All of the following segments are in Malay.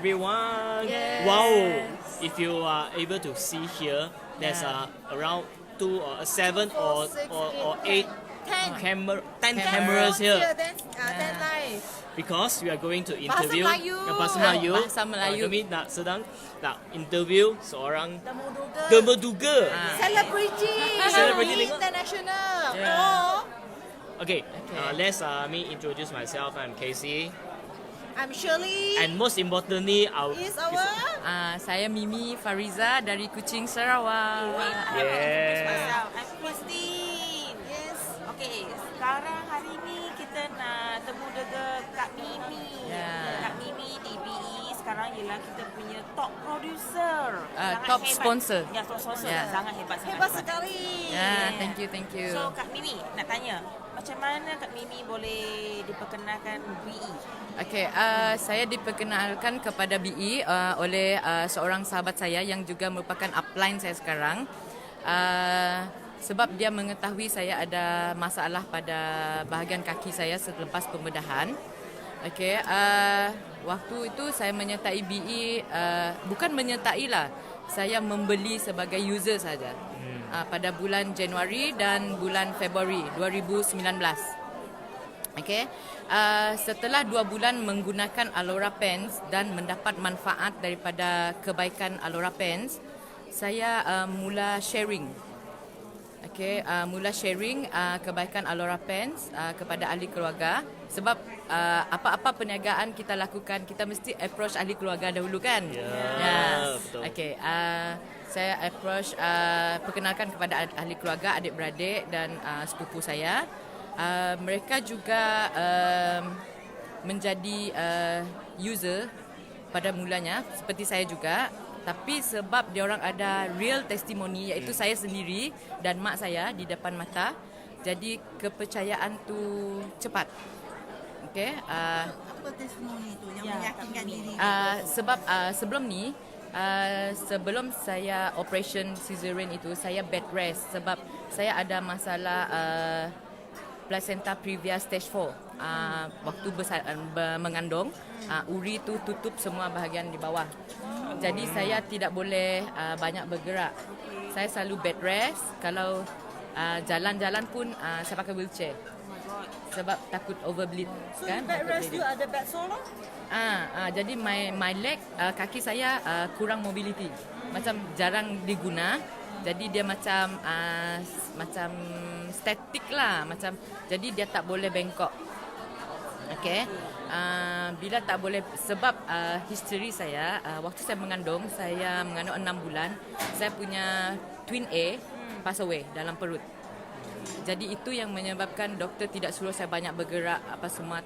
everyone. Yes. Wow! If you are able to see here, there's around 7 or 8 10 cameras here. Then live. Because we are going to interview Melayu. Bahasa Melayu. Bahasa Melayu. Kami sedang interview seorang Demoduga. Demoduga. Celebrity. Celebrity tengok. International. Yeah. Oh, Okay, let's me introduce myself. I'm Casey. I'm Shirley. And most importantly, Is our Saya Mimi Fariza dari Kuching, Sarawak. yeah. I'm Christine. yes. Okay, sekarang hari ni kita nak temu dengan Kak Mimi. Ya. Kak Mimi di BE sekarang ialah kita punya top producer. Sangat top hebat. sponsor. Ya, top sponsor. Ya. Sangat hebat. Hebat sekali. Ya, thank you. So, Kak Mimi, nak tanya, macam mana Kak Mimi boleh diperkenalkan BE? Okay, saya diperkenalkan kepada BE oleh seorang sahabat saya yang juga merupakan upline saya sekarang. Sebab dia mengetahui saya ada masalah pada bahagian kaki saya selepas pembedahan. Okay, waktu itu saya menyertai BE, bukan menyertai lah, saya membeli sebagai user saja. Pada bulan Januari dan bulan Februari 2019. Okay. Setelah 2 bulan menggunakan Alora Pens dan mendapat manfaat daripada kebaikan Alora Pens, saya mula sharing. Okay, mula sharing kebaikan Alora Pens kepada ahli keluarga. Sebab apa-apa perniagaan kita lakukan, kita mesti approach ahli keluarga dahulu kan? Ya, betul. Okay, saya approach, perkenalkan kepada ahli keluarga, adik-beradik dan sepupu saya. Mereka juga menjadi user pada mulanya seperti saya juga, tapi sebab diorang ada real testimoni, iaitu saya sendiri dan mak saya di depan mata, jadi kepercayaan tu cepat. Okey, Apa testimoni itu yang meyakinkan diri? sebab sebelum ni, sebelum saya operation cesarean itu, saya bed rest sebab saya ada masalah placenta previa stage 4. Waktu mengandung, uri tu tutup semua bahagian di bawah. Jadi saya tidak boleh banyak bergerak. Saya selalu bed rest. Kalau jalan-jalan pun saya pakai wheelchair. Sebab takut overbleed. So kan? bed Takut rest bleeding. you ada bed solo? Jadi my leg, kaki saya kurang mobility. Macam jarang diguna. Jadi dia macam statik lah, jadi dia tak boleh bengkok. Okay. Bila tak boleh, sebab history saya, waktu saya mengandung 6 bulan, saya punya twin A pass away dalam perut. Jadi itu yang menyebabkan doktor tidak suruh saya banyak bergerak apa semua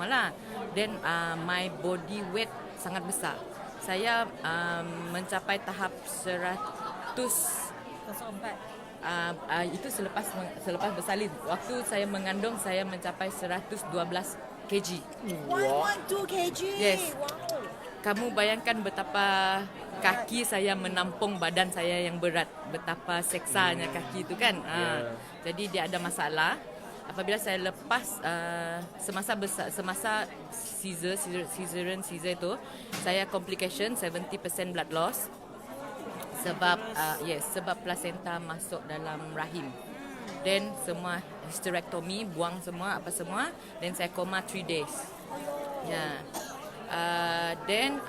lah. Then my body weight sangat besar. Saya mencapai tahap 100. Itu selepas bersalin. Waktu saya mengandung, saya mencapai 112 kg. 112 kg. Yes. Wow. Kamu bayangkan betapa kaki saya menampung badan saya yang berat, betapa seksanya kaki itu kan. Jadi dia ada masalah. Apabila saya lepas semasa cesarean itu, saya complication 70% blood loss. Sebab placenta masuk dalam rahim. Then semua hysterectomy, buang semua then saya koma 3 days. Then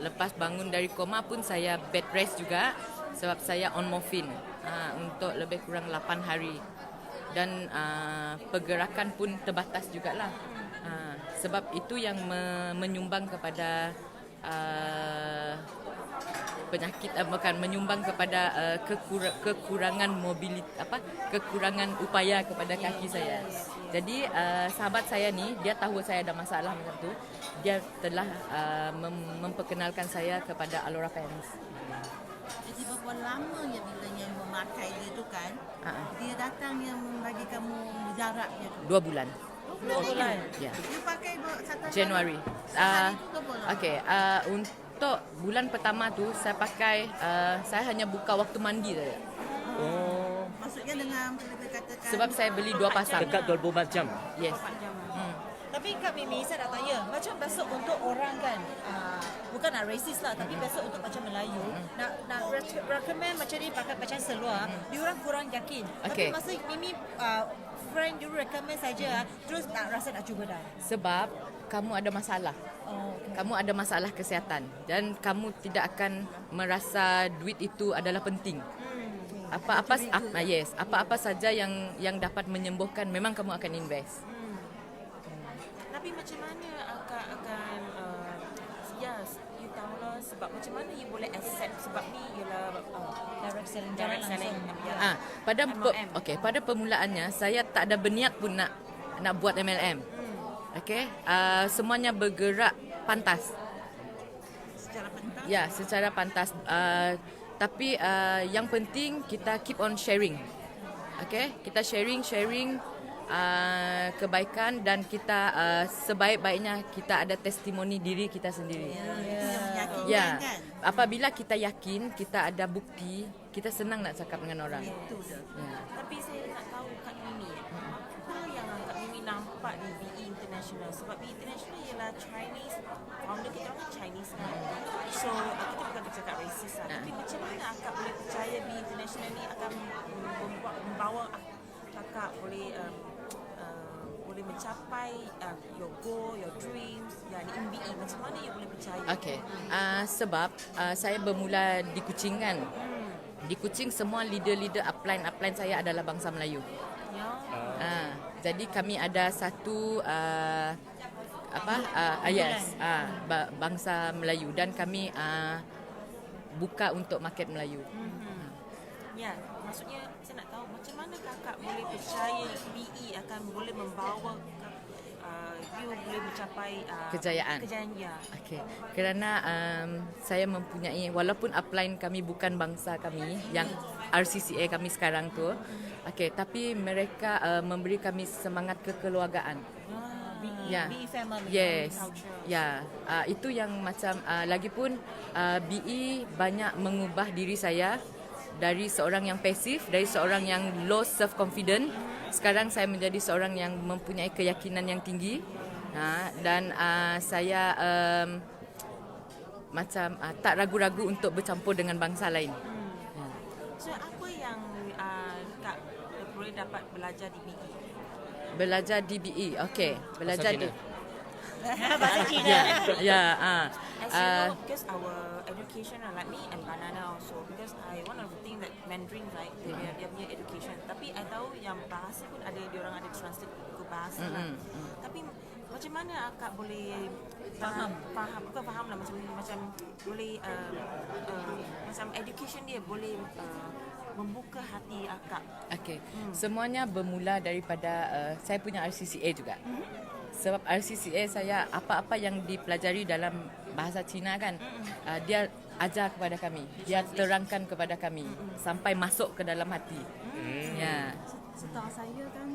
lepas bangun dari koma pun saya bed rest juga sebab saya on morphine untuk lebih kurang 8 hari. Dan pergerakan pun terbatas jugalah. Sebab itu yang menyumbang kepada penyakit, bukan menyumbang kepada kekurangan mobilitas, kekurangan upaya kepada kaki saya. Jadi sahabat saya ni, dia tahu saya ada masalah macam tu, dia telah memperkenalkan saya kepada Alora Pens. Jadi berapa lamanya bila yang memakai dia tu kan? Dia datang yang bagi kamu jaraknya tu. 2 bulan. 2 bulan. Ya. You pakai satu Januari. Sehari tu ke berapa? Okey, untuk bulan pertama tu saya pakai, saya hanya buka waktu mandi saja. Maksudnya dengan lebih katakan Sebab saya beli 2 pasang. Dekat 24 jam. Yes. Tapi Kak Mimi, saya nak tanya, macam biasa untuk orang kan, bukan nak racist lah, tapi biasa untuk macam Melayu, nak recommend macam ni pakai macam seluar, diorang kurang yakin. Okay. Tapi masa Mimi friend dulu recommend saja, terus nak rasa nak cuba dah. Sebab kamu ada masalah. Kamu ada masalah kesihatan dan kamu tidak akan merasa duit itu adalah penting. Apa-apa saja yang dapat menyembuhkan memang kamu akan invest. Tapi macam mana akak akan you tahulah sebab macam mana you boleh accept sebab ni ialah Direct selling, direct selling. Pada permulaannya saya tak ada berniat pun nak buat MLM. Semuanya bergerak pantas. Secara pentas. Ya, secara pantas. Tapi yang penting kita keep on sharing. Kita sharing kebaikan dan kita sebaik-baiknya kita ada testimoni diri kita sendiri. Ya. Kan? Apabila kita yakin, kita ada bukti, kita senang nak cakap dengan orang. Ya. Tapi saya nak tahu Kak Mimi, apa yang Kak Mimi nampak di BE International? Sebab BE International ialah Chinese, founder kita orang Chinese kan. So kita bukan bercakap racist lah. Tapi macam mana akak boleh percaya BE International ni akan membawa kakak boleh mencapai your goal, your dreams, yang in BE. Macam mana you boleh percaya? Sebab saya bermula di Kuching kan. Di Kuching semua leader-leader upline saya adalah bangsa Melayu. Jadi kami ada satu bangsa Melayu dan kami buka untuk market Melayu. Ya, maksudnya saya nak tahu macam mana kakak boleh percaya BE akan boleh membawa you boleh mencapai kejayaan. Ya. Kerana saya mempunyai, walaupun upline kami bukan bangsa kami yang RCCA kami sekarang tu, tapi mereka memberi kami semangat kekeluargaan. BE family. Yes. Itu yang macam lagipun BE banyak mengubah diri saya dari seorang yang pasif, dari seorang yang low self confident, sekarang saya menjadi seorang yang mempunyai keyakinan yang tinggi. Dan saya macam tak ragu-ragu untuk bercampur dengan bangsa lain. So apa yang Kak boleh dapat belajar di BE? Belajar di BE, belajar di Bahasa Cina. As you know, because our education, like me and Banana also, because one of the thing that Mandarin, right, dia punya education. Tapi I tahu yang bahasa pun ada, diorang ada translate ke bahasa lah. Tapi macam mana akak boleh faham, bukan faham lah, macam boleh macam education dia boleh membuka hati akak. Semuanya bermula daripada saya punya RCCA juga. Sebab RCCA saya apa-apa yang dipelajari dalam bahasa Cina kan, dia ajar kepada kami, dia terangkan kepada kami sampai masuk ke dalam hati. Setahu saya kan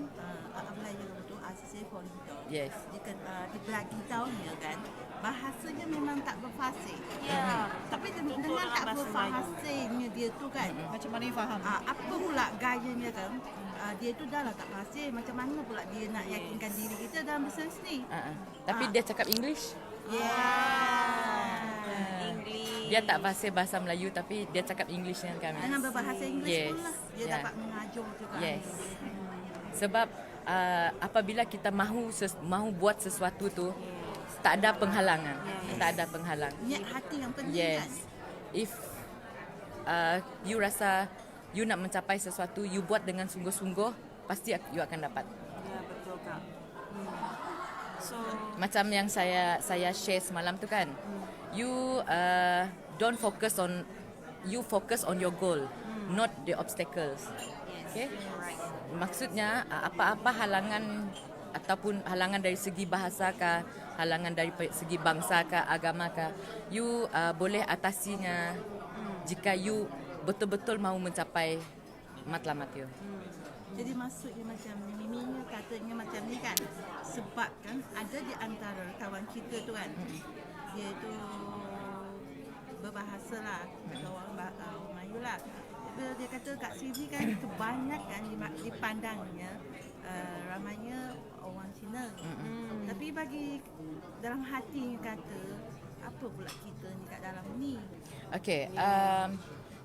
apply untuk RCCA for Leader. Yes. Di belakang tahunnya kan, bahasanya memang tak berfasih. Ya. Tapi dengan tak berfasihnya dia tu kan, Macam mana you faham? apa pula gayanya kan, dia tu dah lah tak fasih. Macam mana pula dia nak yakinkan diri kita dalam bisnes ni? Tapi dia cakap English. English. Dia tak fasih bahasa Melayu tapi dia cakap English dengan kami. Dengan berbahasa Inggeris pun lah, dia Yeah. dapat mengajar juga. Yes. Sebab apabila kita mahu buat sesuatu tu, tak ada penghalangan. Tak ada penghalang. Niat hati yang penting Yes. kan. If you rasa you nak mencapai sesuatu, you buat dengan sungguh-sungguh, pasti you akan dapat. Ya, betul Kak. So, Macam yang saya share semalam tu kan. You don't focus on, you focus on your goal, not the obstacles. Okay? Maksudnya apa-apa halangan ataupun halangan dari segi bahasa kah, halangan dari segi bangsa kah, agama kah, you boleh atasinya jika you betul-betul mahu mencapai matlamat you. Jadi maksudnya macam Mimi katanya macam ni kan, sebab kan ada di antara kawan kita tu kan, dia tu berbahasa lah, kata orang Melayu lah. Dia kata kat sini kan kebanyakan dipandangnya ramainya orang Cina. Tapi bagi dalam hati kata apa pula kita ni kat dalam ni? Okey,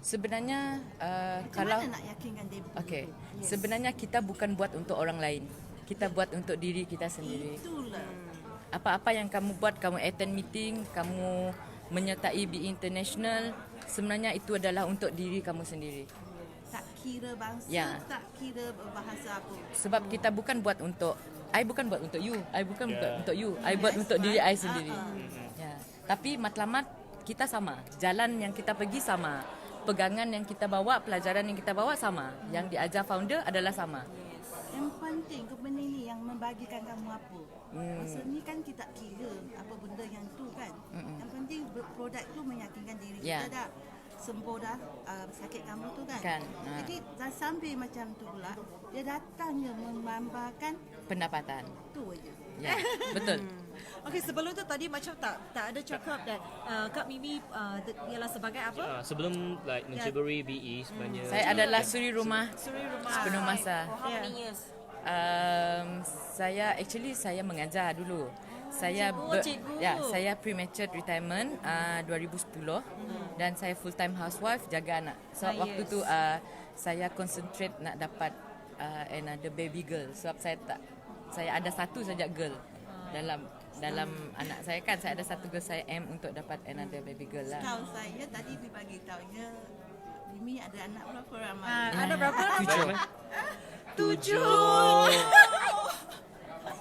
sebenarnya Macam kalau mana nak yakinkan dia? okey, sebenarnya kita bukan buat untuk orang lain. Kita buat untuk diri kita sendiri. Itulah. Apa-apa yang kamu buat, kamu attend meeting, kamu menyertai BE International, sebenarnya itu adalah untuk diri kamu sendiri. Tak kira bangsa, Ya. tak kira bahasa apa. Sebab kita bukan buat untuk I bukan buat untuk you, I bukan buat untuk you, I buat That's untuk diri right. I sendiri. Ya. Tapi matlamat kita sama, jalan yang kita pergi sama, pegangan yang kita bawa, pelajaran yang kita bawa sama, yang diajar founder adalah sama. Yang penting company ni yang membagikan kamu apa. Masa ni kan kita kira apa benda yang tu kan. Yang penting produk tu meyakinkan diri Ya. kita dah sembuh dah sakit kamu tu kan. Kan, Jadi dah sambil macam tu pula dia datangnya menambahkan Pendapatan. tu aja. Ya, betul. Okey, sebelum tu tadi macam tak ada cakap that Kak Mimi ialah sebagai apa? Sebelum like menceburi BE sebenarnya. Saya adalah suri rumah Suri rumah. sepenuh masa. For how Yeah. many years? Saya mengajar dulu. Saya Cikgu. saya premature retirement 2010 dan saya full time housewife jaga anak. So waktu tu saya concentrate nak dapat another baby girl sebab saya ada satu saja girl dalam anak saya kan, saya ada satu girl, saya aim untuk dapat another baby girl lah. Tahu saya tadi dibagi taunya Mimi ada anak berapa ramai? Ada berapa? 7.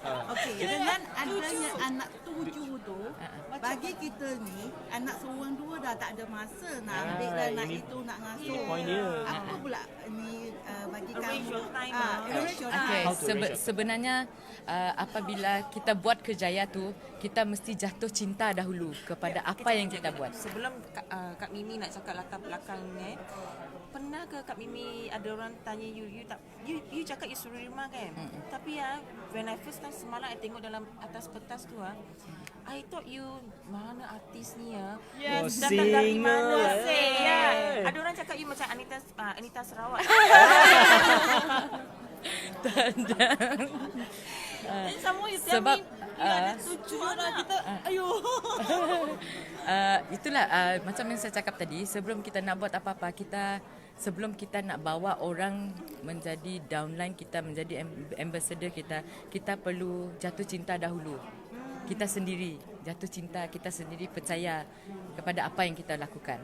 Okey, dengan adanya anak 7 tu, bagi kita ni anak seorang dua dah tak ada masa nak ambil dan nak ini- itu nak ngasuh. ini point dia. Apa pula ni bagi Arrange kamu? your time, Arrange your Okay, time. How to arrange sebenarnya apabila kita buat kerjaya tu, kita mesti jatuh cinta dahulu kepada apa yang kita buat. Sebelum Kak Mimi nak cakap latar belakangnya, pernah ke Kak Mimi ada orang tanya you cakap you suri rumah kan? Tapi when I first time semalam I tengok dalam atas kertas tu I thought you mana artis ni Yes. datang dari Singer. mana? Yeah. Ada orang cakap you macam Anita Sarawak. And some more you tell Sebab, me you ada 7 anak kita. Ayo. Itulah macam yang saya cakap tadi, sebelum kita nak buat apa-apa, sebelum kita nak bawa orang menjadi downline kita, menjadi ambassador kita perlu jatuh cinta dahulu. Kita sendiri jatuh cinta, kita sendiri percaya kepada apa yang kita lakukan.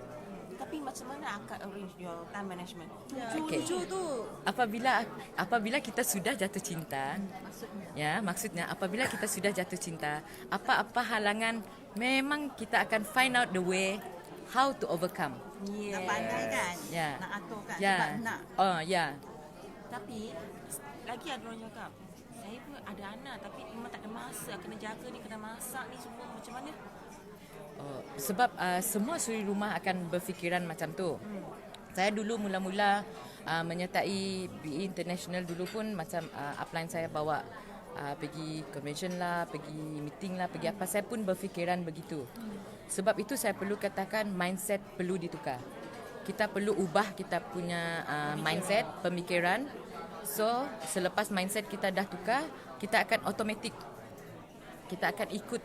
Tapi macam mana akak arrange your time management? Okay. 7 tu. Apabila kita sudah jatuh cinta, maksudnya apabila kita sudah jatuh cinta, apa-apa halangan memang kita akan find out the way how to overcome. Nak pandai kan? Ya. Nak atur kan? Ya. Sebab nak. Oh, ya. Tapi lagi ada orang cakap, saya pun ada anak tapi memang tak ada masa, kena jaga ni, kena masak ni semua, macam mana? Sebab semua suri rumah akan berfikiran macam tu. Saya dulu mula-mula menyertai BE International dulu pun macam upline saya bawa pergi convention lah, pergi meeting lah, pergi apa, saya pun berfikiran begitu. Sebab itu saya perlu katakan mindset perlu ditukar. Kita perlu ubah kita punya mindset, pemikiran. So selepas mindset kita dah tukar, kita akan automatic, kita akan ikut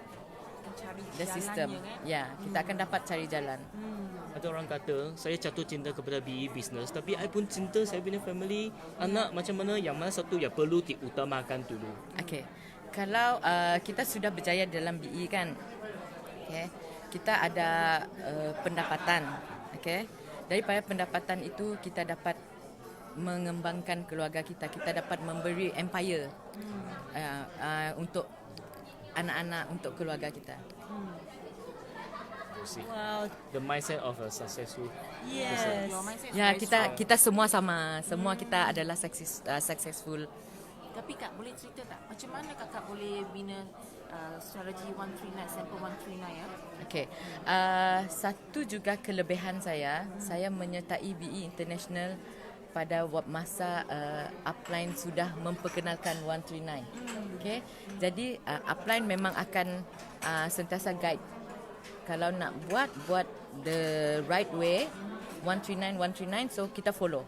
Cari the system. jalannya kan? Ya, kita akan dapat cari jalan. Ada orang kata saya jatuh cinta kepada BE business, tapi I pun cinta saya punya family, anak macam mana, yang mana satu yang perlu diutamakan dulu. Okey. Kalau kita sudah berjaya dalam BE kan, okay, kita ada pendapatan, okay. Daripada pendapatan itu kita dapat mengembangkan keluarga kita, kita dapat memberi empire untuk anak-anak, untuk keluarga kita. See. Wow. The mindset of a successful Yes. Your mindset is Ya, very kita strong. kita semua sama, semua kita adalah successful. Tapi Kak boleh cerita tak macam mana Kakak boleh bina strategi 139, sample 139 ya? Okey. Satu juga kelebihan saya menyertai BE International pada masa upline sudah memperkenalkan 139. Okey. Jadi upline memang akan sentiasa guide. Kalau nak buat the right way, 139 so kita follow.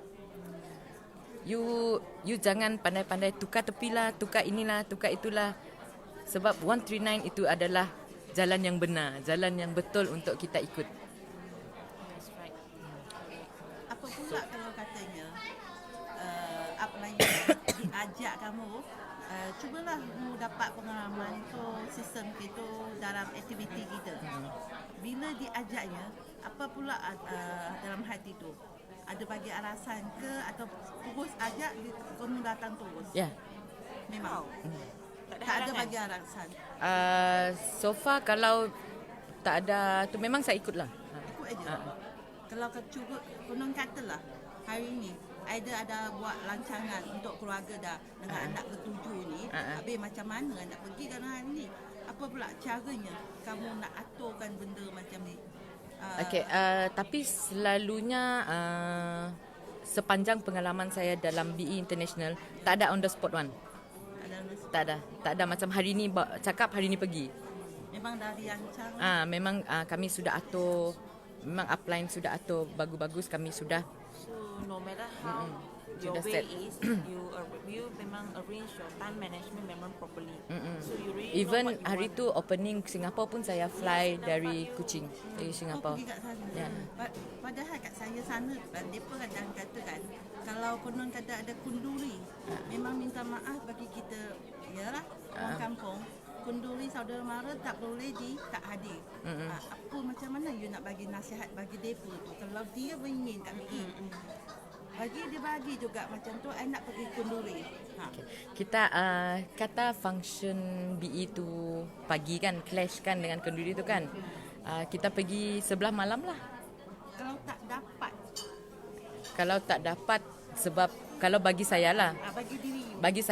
you jangan pandai-pandai tukar tepi lah, tukar inilah, tukar itulah. Sebab 139 itu adalah jalan yang benar, jalan yang betul untuk kita ikut. That's right. Apa pula kalau katanya upline diajak kamu, cubalah mu dapat pengalaman tu sistem itu dalam aktiviti kita. Bila diajaknya, apa pula dalam hati tu? Ada bagi alasan ke atau terus ajak kamu datang terus? Ya. Memang. Tak ada Tak ada halangan. bagi alasan. So far kalau tak ada tu memang saya ikutlah. Ikut aja. Kalau kau cuba konon katalah hari ni ada buat rancangan untuk keluarga dah dengan anak ketujuh ni, habis macam mana nak pergi kan hari ni? Apa pula caranya kamu nak aturkan benda macam ni? Okey, tapi selalunya sepanjang pengalaman saya dalam BE International tak ada on the spot one. Tak ada macam hari ni cakap hari ni pergi. Memang dah dirancang. Memang kami sudah atur, memang upline sudah atur bagus-bagus, kami sudah. So no matter how your Sudah way set. is, you memang arrange your time management memang properly. So you really Even know what you hari want. tu opening Singapore pun saya fly dari Kuching, dari Oh, Singapore. pergi kat sana. Ya. Padahal kat saya sana kan, mereka kadang katakan kalau konon kata ada kunduri, memang minta maaf bagi kita, yalah, orang kampung. Kunduri saudara mara tak boleh tak hadir. Apa macam mana you nak bagi nasihat bagi mereka tu? Kalau dia ingin tak pergi, dia bagi juga macam tu, I nak pergi kunduri. Kita kata function BE tu pagi kan, clash kan dengan kenduri tu kan. Kita pergi sebelah malam lah. Kalau tak dapat, Kalau tak dapat, sebab kalau bagi saya lah, bagi diri you.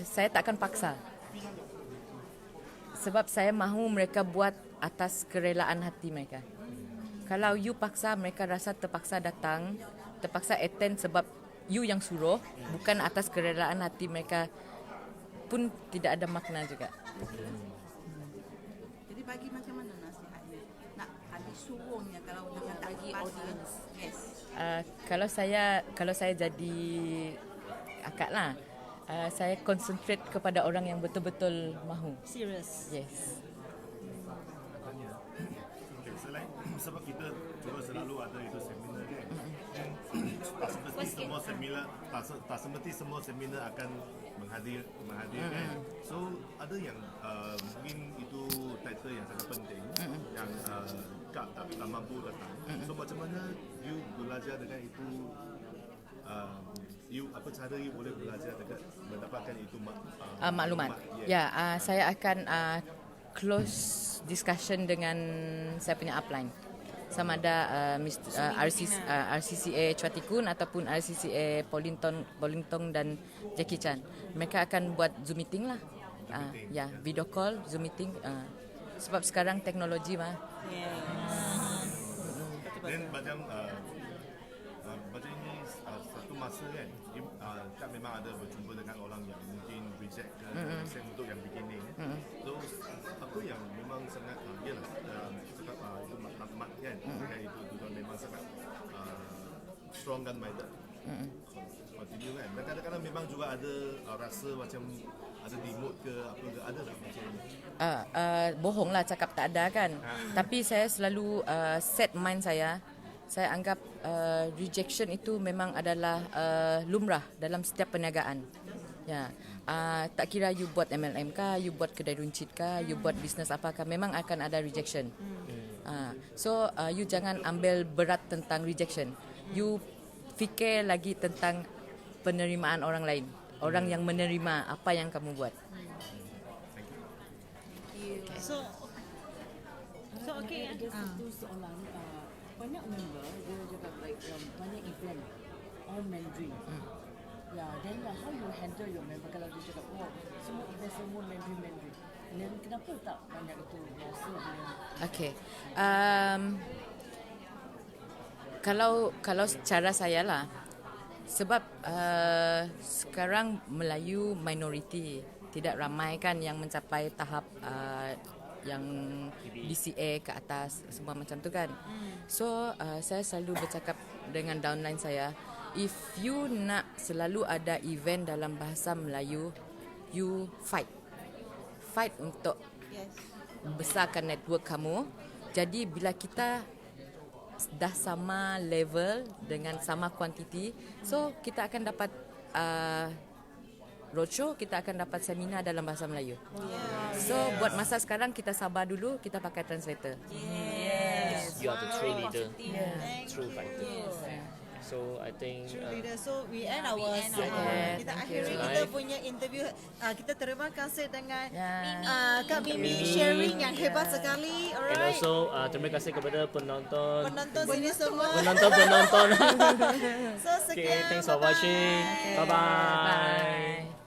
saya tak akan paksa. Sebab saya mahu mereka buat atas kerelaan hati mereka. Kalau you paksa, mereka rasa terpaksa datang, terpaksa attend sebab you yang suruh, bukan atas kerelaan hati mereka, pun tidak ada makna juga. Jadi bagi macam mana nasihatnya? Nak ada suruhnya kalau dengan tak Bagi terpaksa. audience. Yes. Kalau saya jadi akak lah, saya concentrate kepada orang yang betul-betul mahu. Serious. Yes. Okay, selain sebab kita juga selalu ada itu seminar kan. Tak semesti semua seminar tak semesti semua seminar akan menghadir kan. So ada yang mungkin itu title yang sangat penting yang Kak tak mampu datang. So macam mana you belajar dengan itu, you apa cara you boleh belajar dengan mendapatkan itu Maklumat. Yeah. Ya, saya akan close discussion dengan saya punya upline. Sama ada RCCA Chua Ti Kun ataupun RCCA Polintong dan Jackie Chan. Mereka akan buat Zoom meeting lah. Ya, video call, Zoom meeting. Sebab sekarang teknologi mah. Dan macam ini satu masa kan, Kak memang ada berjumpa dengan orang yang mungkin reject ke accept untuk yang beginning. So apa yang memang sangat ialah cakap itu mat kan, kan itu memang sangat strong kan minded. Continue kan. Dan kadang-kadang memang juga ada rasa macam ada dimut ke apa ke, ada tak macam ni? Bohong lah cakap tak ada kan. Tapi saya selalu set mind saya. Saya anggap rejection itu memang adalah lumrah dalam setiap perniagaan. Ya, tak kira you buat MLM kah, you buat kedai runcit kah, you buat bisnes apakah, memang akan ada rejection. So you jangan ambil berat tentang rejection. You fikir lagi tentang penerimaan orang lain, orang yang menerima apa yang kamu buat. So okay. Itu seorang banyak member dia cakap like banyak event all Mandarin. Ya, then how you handle your member kalau dia cakap semua event semua Mandarin. Dan kenapa tak banyak itu biasa dengan Okay. Kalau cara saya lah, sebab sekarang Melayu minoriti, tidak ramai kan yang mencapai tahap yang DCA ke atas semua macam tu kan. So saya selalu bercakap dengan downline saya, if you nak selalu ada event dalam bahasa Melayu, you fight untuk Yes. besarkan network kamu. Jadi bila kita dah sama level dengan sama kuantiti, so kita akan dapat roadshow, kita akan dapat seminar dalam bahasa Melayu. So buat masa sekarang kita sabar dulu, kita pakai translator. You are the true leader, true fighter. So I think Leader. So we end our Yes, kita thank akhiri you. kita punya interview. Kita terima kasih dengan Ya. Kak Mimi Mimi. sharing yang hebat sekali. and Alright. also terima kasih kepada penonton. Penonton sini semua. Penonton. So Okay, sekian. thanks for bye-bye. watching. Bye bye. Bye.